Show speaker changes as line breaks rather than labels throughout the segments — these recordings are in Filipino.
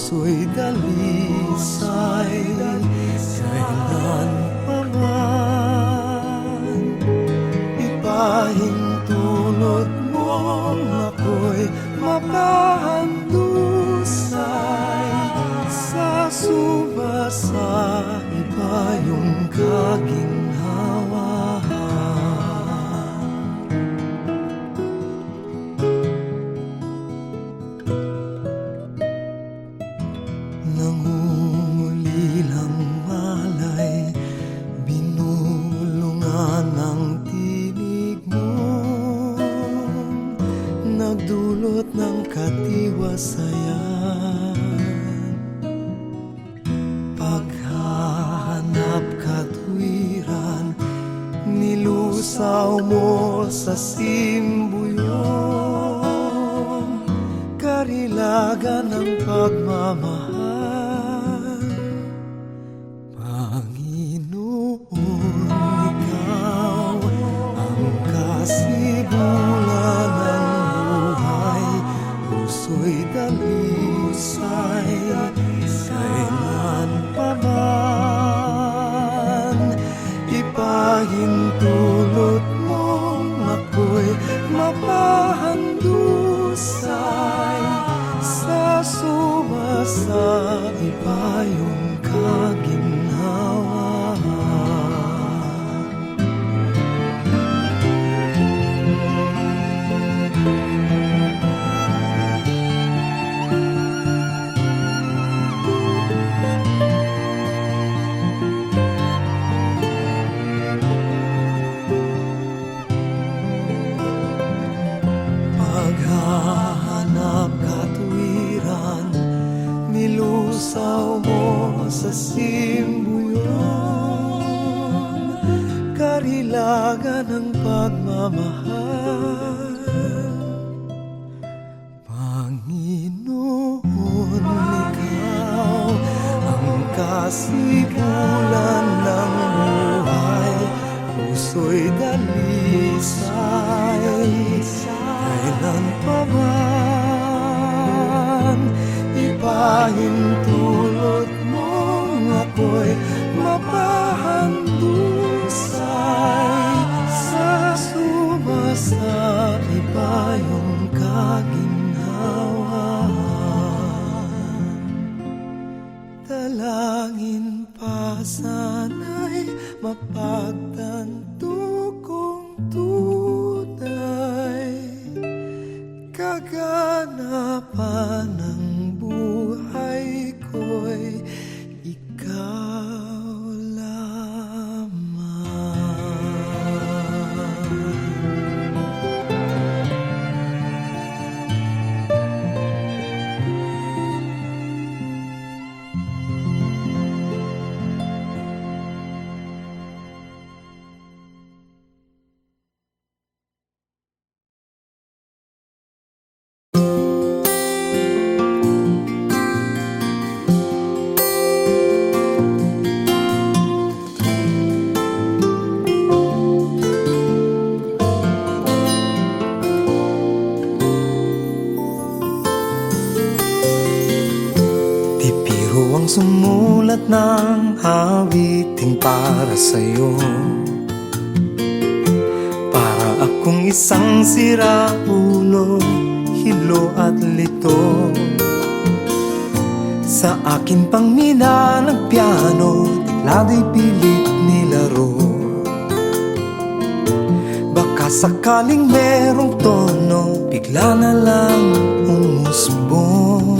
puso'y dalisay. Kailan pa man ipahintulot mong ako'y mapahandusay. Sa subasa iba yung kaginhawa. Nangungulilang malay, binulungan ng tinig mo, nagdulot ng katiwasayan. Paghahanap katwiran, nilusaw mo sa simbuyon, karilagan ng pagmamahal. Panginoon, ikaw ang kasibulan ng buhay, puso'y dalisay. Kailan pa man ipahintulot mong ako'y mapahandusay. Sa sumasa iba yung kaginhawa. Paghahanap katwiran, nilusaw mo sa simbuyon, karilagan ng pagmamahal. Panginoon, ikaw ang kasibulan ng buhay, puso'y dalisay. Kailan pa man ipahintulot mong ako'y mapahandusay. Sa sumasa iba yung kaginhawa. Dalangin pa sana'y mapagtanto kong tunay, kaganapan ng buhay ko'y ikaw lamang. Ang sumulat ng awiting para sa'yo, para akong isang siraulo, hilo at lito. Sa akin pang mina ng piano, tiklado'y pilit nilaro. Baka sakaling merong tono, bigla na lang umusbong.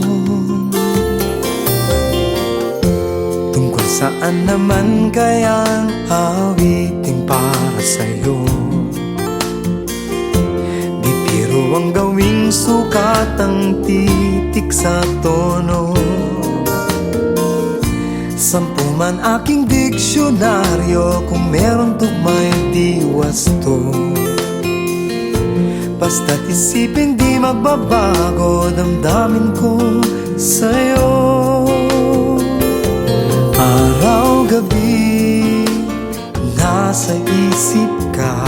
Saan naman kayang awiting para sa'yo? Di biro ang gawing sukat ang titik sa tono. 10 man aking diksyonaryo, kung meron tugma'y di wasto. Basta't isipin di magbabago, damdamin ko sa'yo. Araw-gabi, nasa isip ka,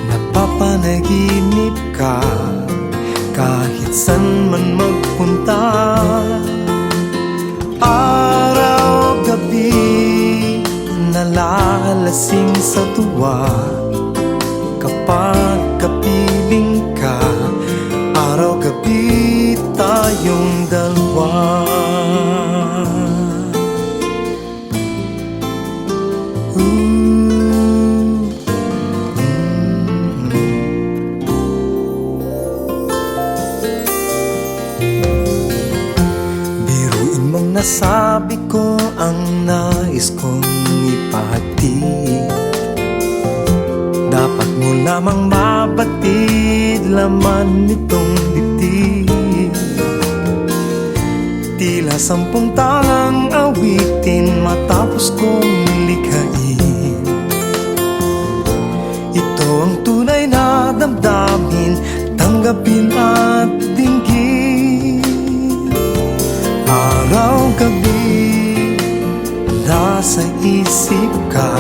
napapanaginip ka, kahit san man magpunta. Araw-gabi nalalasing sa tuwa kapag kapiling ka. Araw-gabi tayong dalawa. Biruin mong nasabi ko ang nais kong ipahayag. Dapat mo lamang mabatid laman nitong dibdib. Tila 10 tangang awitin matapos kong likhain. Ito ang tunay na damdamin, tanggapin at dinggin. Araw-gabi nasa isip ka,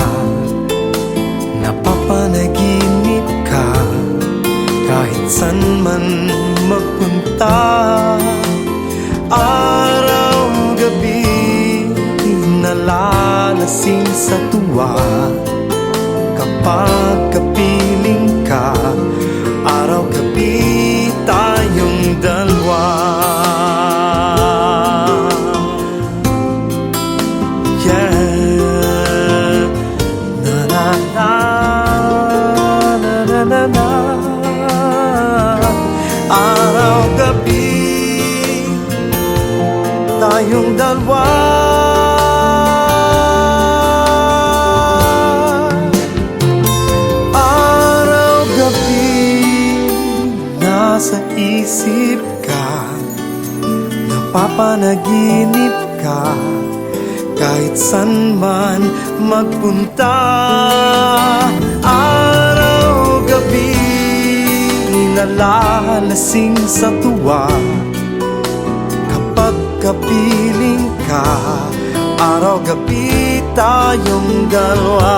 napapanaginip ka, kahit san man magpunta. Araw-gabi nalalasing sa tuwa kapag kapiling ka. Araw-gabi tayong dalawa. Yeah, na na na na na na. Araw-gabi tayong dalawa. Araw-gabi nasa isip ka, napapanaginip ka, kahit san man magpunta. Araw-gabi nalalasing sa tuwa kapag kapiling ka. Araw-gabi tayong dalawa.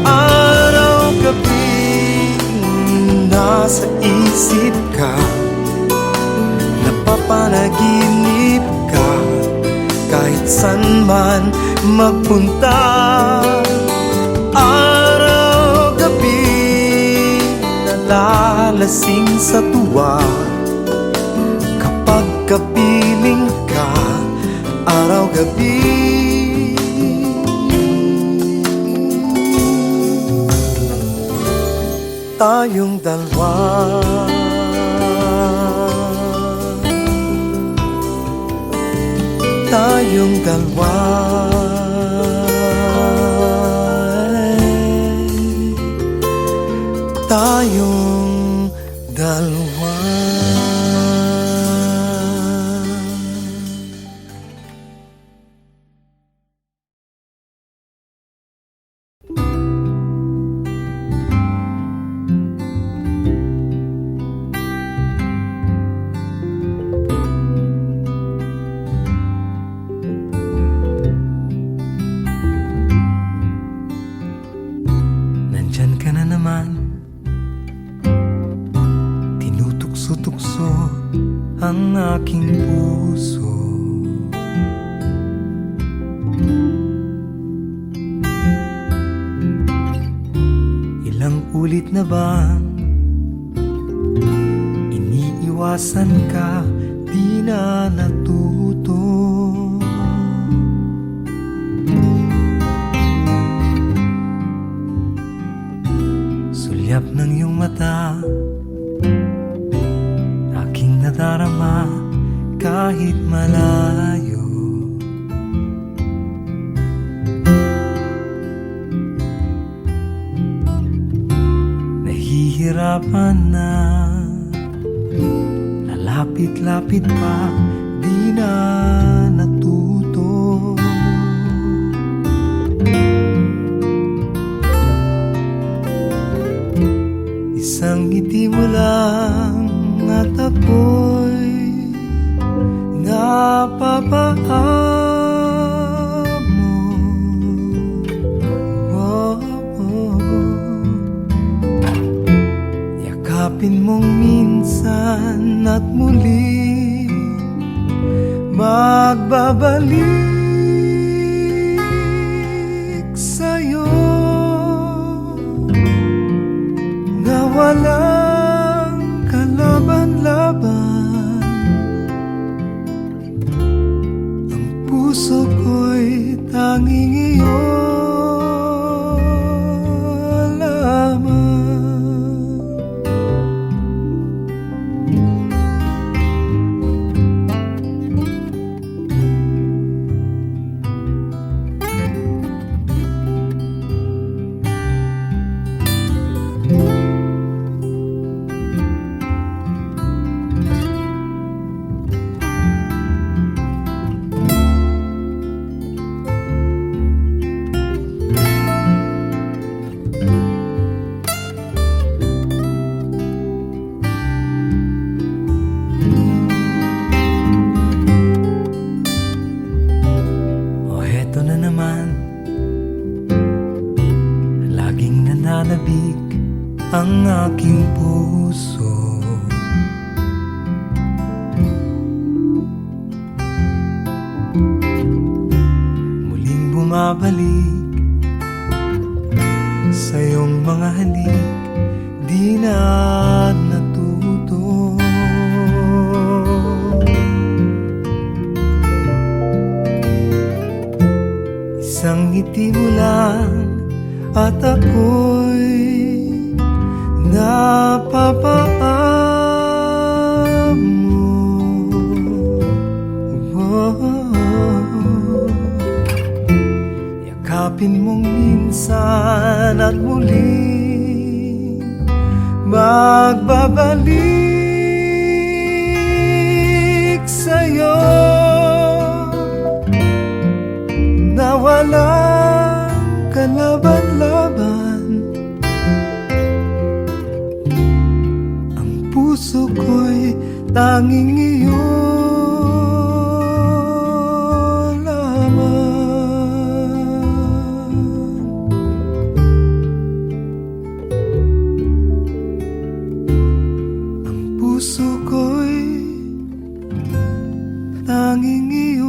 Araw-gabi nasa isip ka, napapanaginip ka, kahit san man magpunta. Araw-gabi nalalasing sa tuwa kapag kapiling ka. Araw-gabi tayong dalawa. Tayong dalawa. Tayong dalawa. Nandyan ka na naman, tinutukso-tukso ang aking puso. Ilang ulit na bang iniiwasan ka, di na natuto? Sulyap ng iyong mata, aking nadarama kahit malayo. Nahihirapan na, lalapit-lapit pa, di na natuto. Isang ngiti mo lang at ako'y napapaamo. Oh, oh. Yakapin Yakapin mong minsan at muli magbabalik sa'yo na walang kalaban-laban. Ang puso ko'y tanging iyo lamang. Ito na naman, laging nananabik ang aking puso. Muling bumabalik sa iyong mga halik, di na natuto. Isang ngiti mo lang at ako'y napapaan mo. Yakapin mong minsan at muli magbabalik sa'yo na walang kalaban-laban. Ang puso ko'y tanging iyo lamang. Ang puso ko'y tanging iyo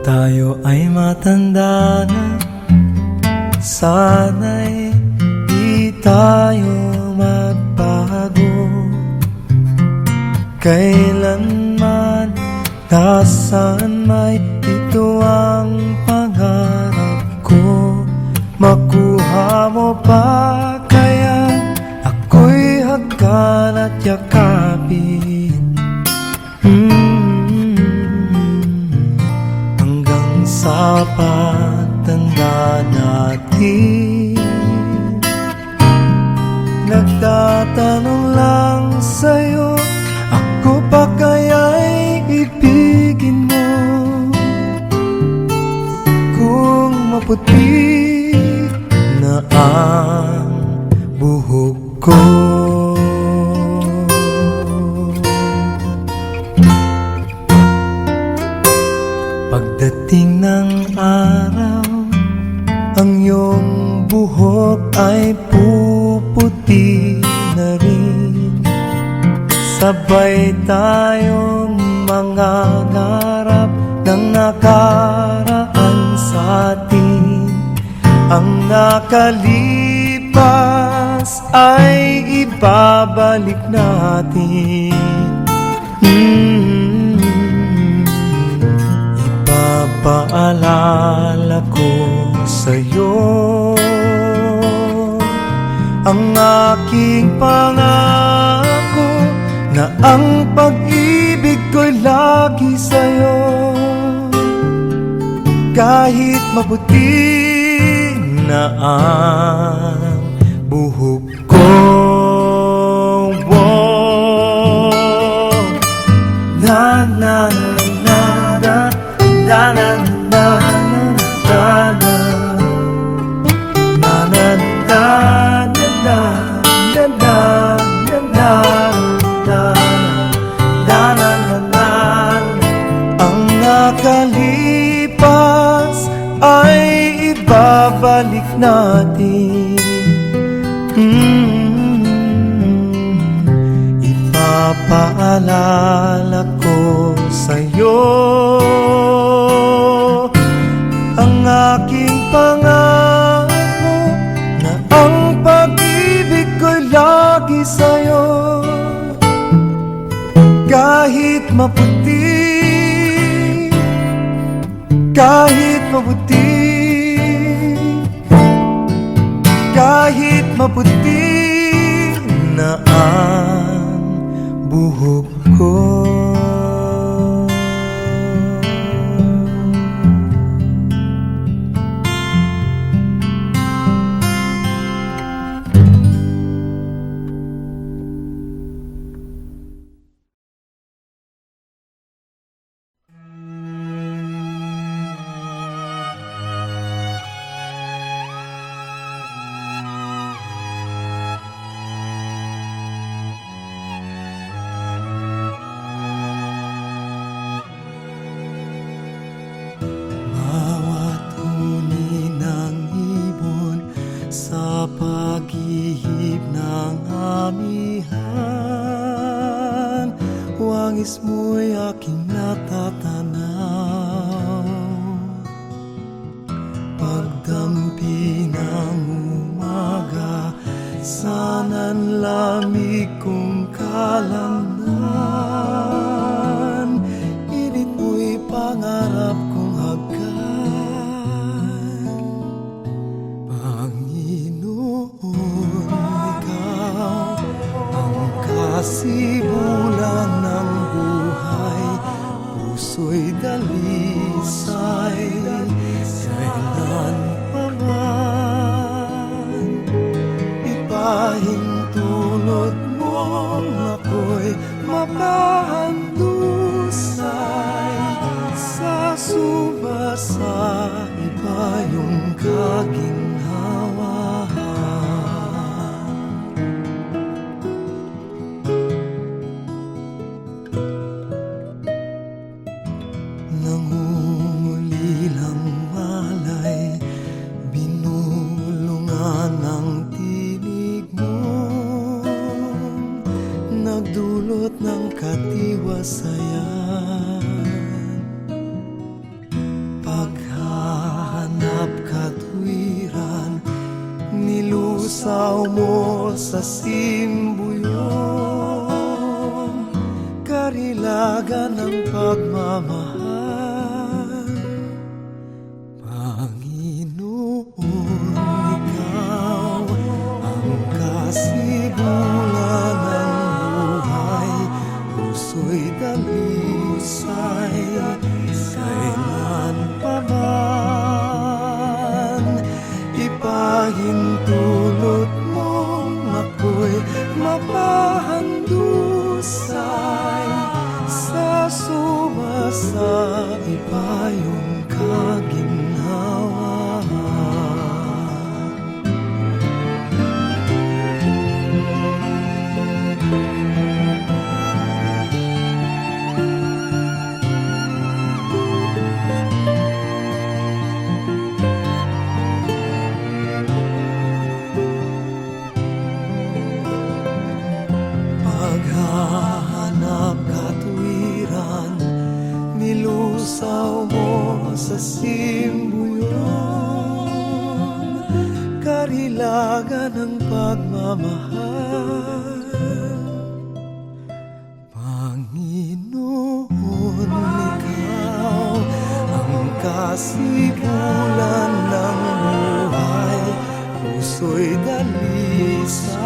tayo ay matanda na, sana'y di tayo magbago. Kailanman, nasaan may ito ang pangarap ko. Makuha mo pa kaya ako'y hagkan at yakapin. Sa pagtanda natin, nagtatanong lang sa'yo, ako pa kaya'y ibigin mo? Kung maputi na ang buhok ko, pagdating ng araw, ang iyong buhok ay puputi na rin. Sabay tayong mangangarap ng nakaraan sa atin. Ang nakalipas ay ibabalik natin. Ipapaalala ko sa'yo ang aking pangako na ang pag-ibig ko'y lagi sa'yo. Kahit maputi na ang buhok ko, na na na na na na na nakalipas ay ibabalik natin. Ipapaalala ko sa'yo ang aking pangako na ang pag-ibig ko'y lagi sa'yo. Kahit maputi, kahit maputi, kahit maputi na ang buhok ko. Paghihip ng amihan, wangis mo'y aking natatanaw. Pagdampi ng umaga, sana'y lamig kong kalamnan. Init mo'y pangarap kong hagkan. Kasibulan ng buhay, puso'y dalisay. Kailan pa man ipahintulot mo ako'y mapahandusay. Sa subasa iba yung kaginhawa. Nangungulilang malay, binulungan ng tinig mo, nagdulot ng katiwasayan. Paghahanap katwiran, nilusaw mo sa simbuyon, karilagan ng pagmamahal. Panginoon, ikaw ang kasibulan ng buhay, puso'y dalisay. Kailan pa man ipahintulot mo ako'y mapahandusay. Sa sumasa iba yung kaginhawa. Paghahanap katwiran, nilusaw mo sa simbuyon, karilagan ng pagmamahal. sibulan ng buhay, puso'y dalisay.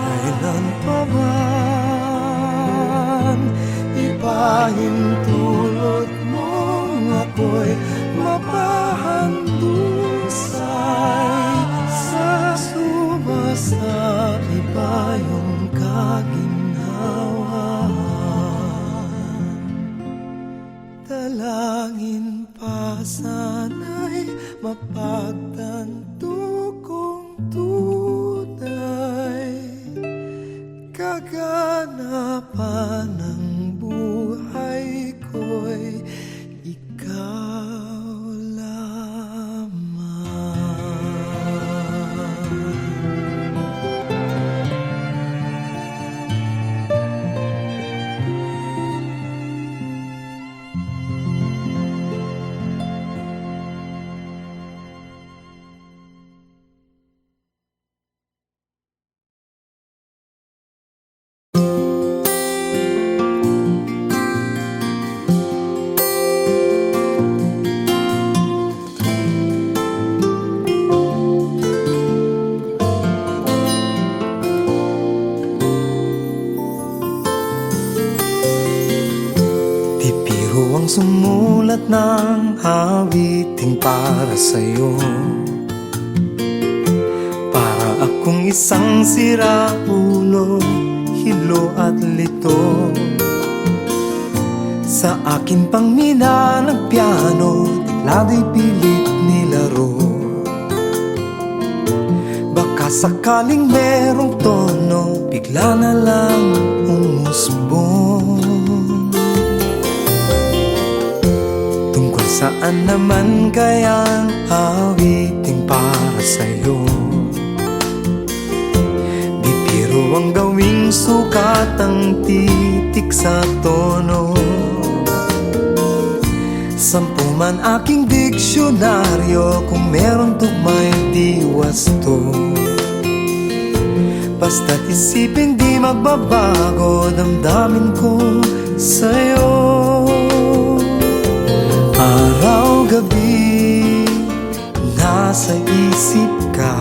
Kailan pa man ipahintulot mong ako'y mapahandusay. Sa sumasa iba yung kaginhawaan. Dalangin pa sana'y mapagtanto kong tunay, kaganapan ng buhay ko'y ikaw lamang. Di biro ang sumulat ng awiting para sa'yo, para akong isang siraulo, hilo at lito. Sa akin pang mina ng piano, tiklado'y pilit nilaro. Baka sakaling merong tono, bigla na lang umusbong. Saan naman kayang awiting para sa'yo? Di biro ang gawing sukat ang titik sa tono. 10 man aking diksyonaryo, kung meron tugma'y di wasto. Basta't isipin di magbabago, damdamin ko sa'yo. Araw-gabi, nasa isip ka,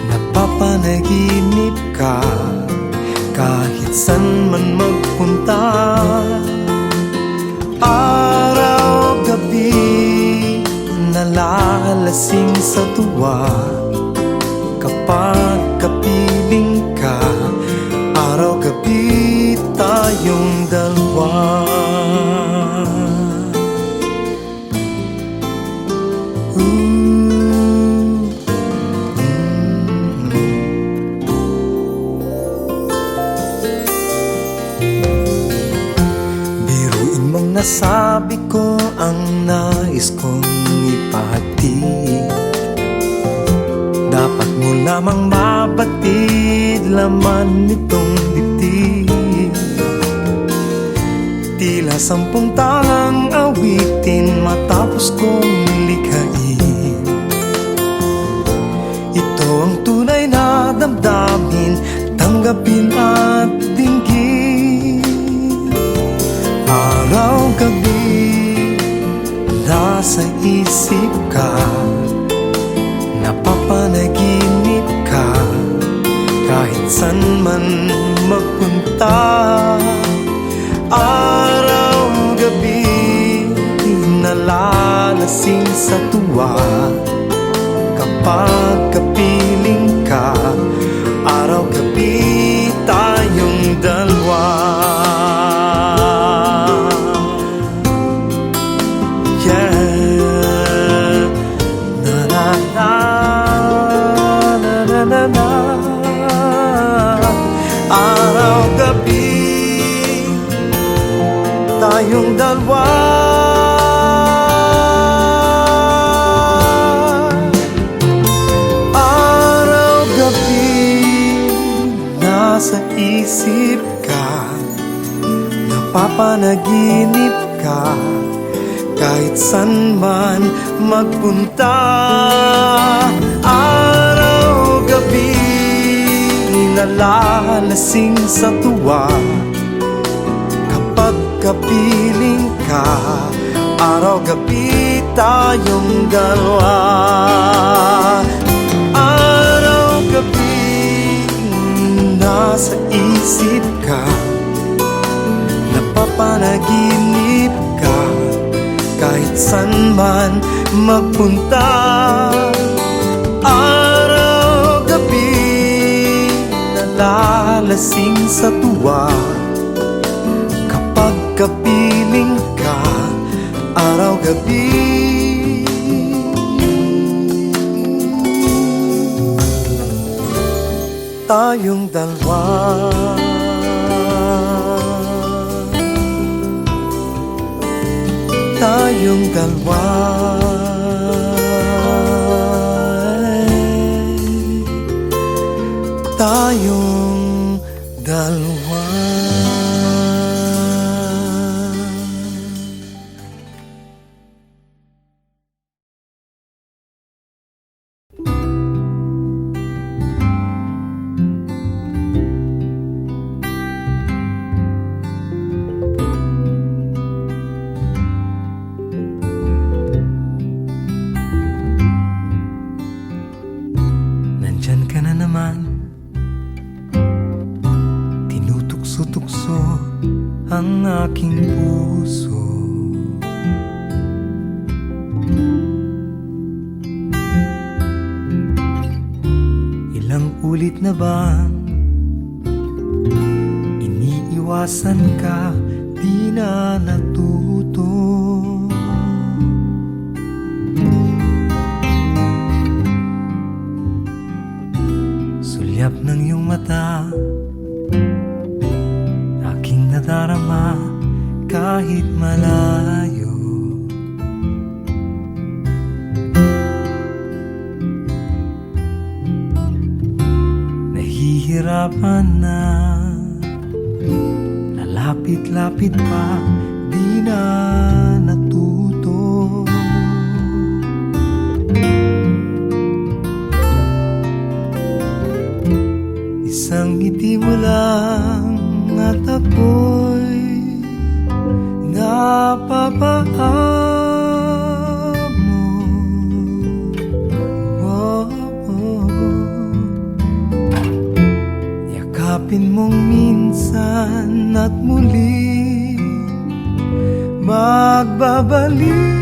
napapanaginip ka, kahit san man magpunta. Araw-gabi, nalalasing sa tuwa, kapag kapiling ka. Araw-gabi, tayong dalawa. Nasabi ko ang nais kong ipahatid, dapat mo lamang mabatid laman nitong dibdib. Tila 10 tangang awitin matapos kong likhain. Ito ang tunay na damdamin, tanggapin at dinggin. Araw-gabi, nasa isip ka, napapanaginip ka, kahit san man magpunta. Araw-gabi, nalalasing sa tuwa, kapag kapiling ka. Araw-gabi, tayong dalawa. Araw-gabi, tayong dalawa. Araw-gabi, nasa isip ka, napapanaginip ka, kahit san man magpunta. Araw-gabi, nalalasing sa tuwa, kapag kapiling ka. Araw-gabi tayong dalawa. Araw-gabi nasa isip ka, napapanaginip ka, kahit san man magpunta. Araw-gabi nalalasing sa tuwa, kapag kapiling ka. Araw-gabi tayong dalawa. Tayong dalawa. Tayong dalawa. Nandyan ka na naman, tinutukso-tukso ang aking puso. Ilang ulit na bang iniiwasan ka, di na natuto? Sulyap ng iyong mata, aking nadarama kahit malayo. Nahihirapan na, lalapit-lapit pa, di na natuto. Isang ngiti mo lang at ako'y napapaamo. Oh, oh. Yakapin mong minsan at muli magbabalik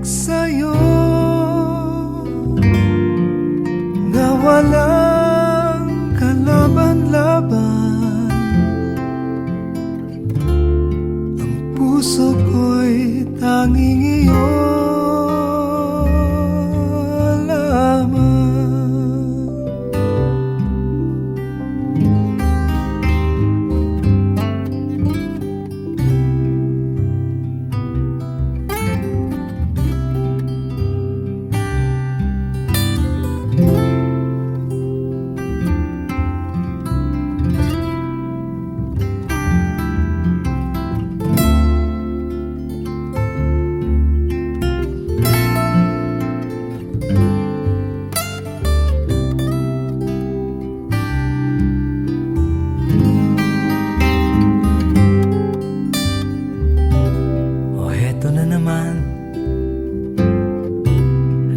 sa'yo, na walang kalaban-laban. Ang puso ko'y tanging iyo lamang.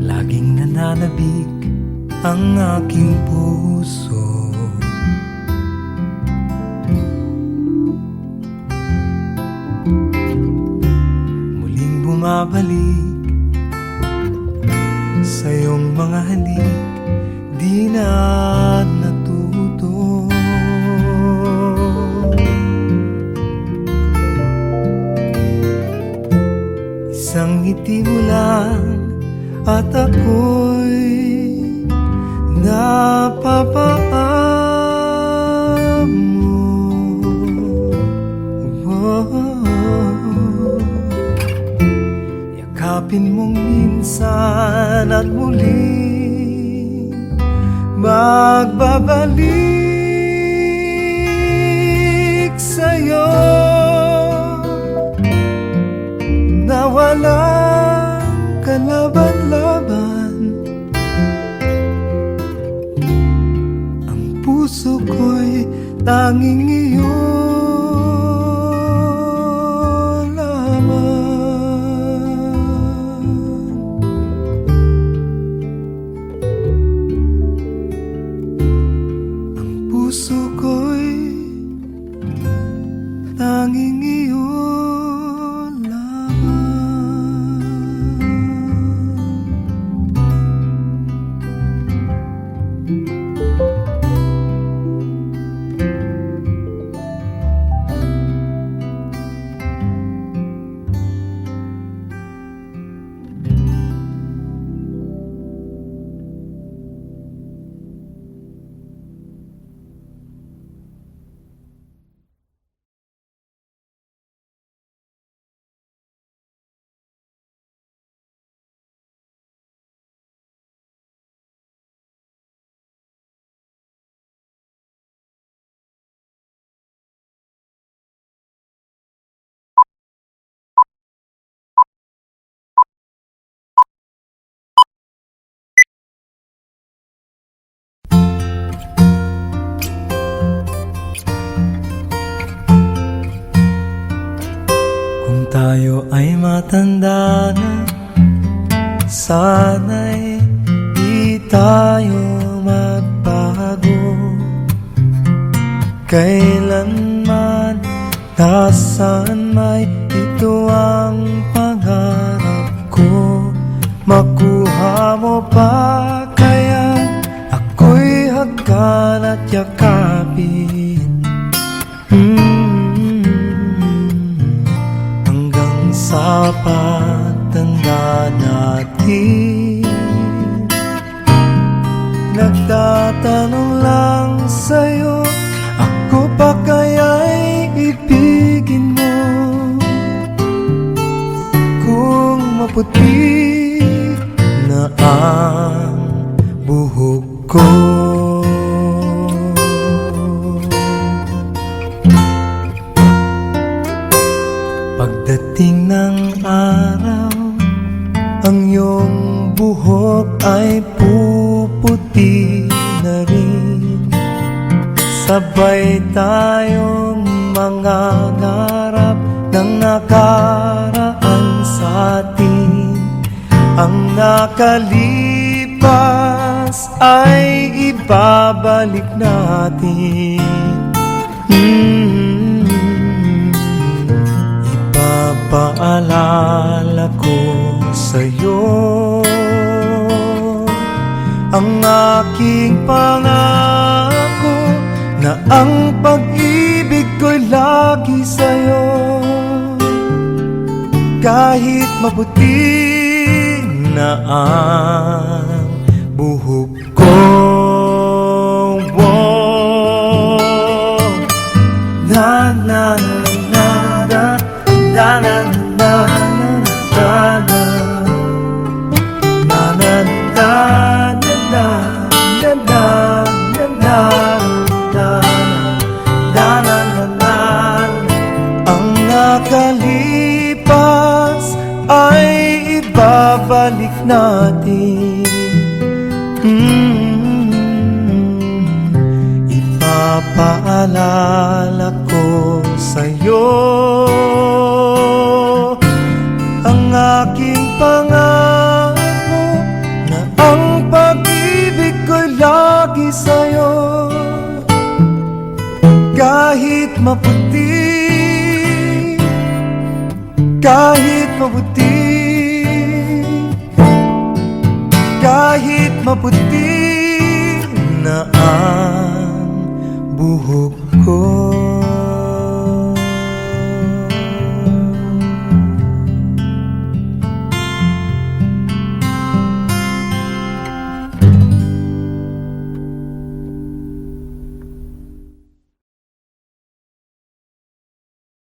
Laging nananabik ang aking puso. Muling bumabalik sa iyong mga halik, di na natuto. Isang ngiti mo lang at ako'y napapaamo. Oh, yakapin mong minsan at muli magbabalik sa'yo, na walang kalaban-laban. Ang puso ko'y tanging iyo tayo ay matanda na, sana'y di tayo magbago. Kailanman, nasaan may ito ang pangarap ko. Makuha mo pa kaya ako'y hagkan at yakapin, hanggang sa pagtanda natin. Nagtatanong lang sa'yo, ako pa kaya'y ibigin mo? Kung maputi na ang buhok ko. Pagdating ng araw, ang iyong buhok ay puputi na rin. Sabay tayong mangangarap ng nakaraan sa atin. Ang nakalipas ay ibabalik natin. Ipapaalala ko sa'yo ang aking pangako na ang pag-ibig ko'y lagi sa'yo. Kahit maputi na ang buhok ko, na na na na na na na nakalipas ay ibabalik natin. Ipapaalala ko sa'yo ang aking pangako na ang pag-ibig ko'y lagi sa'yo. Kahit maputi, kahit maputi, kahit maputi na ang buhok ko.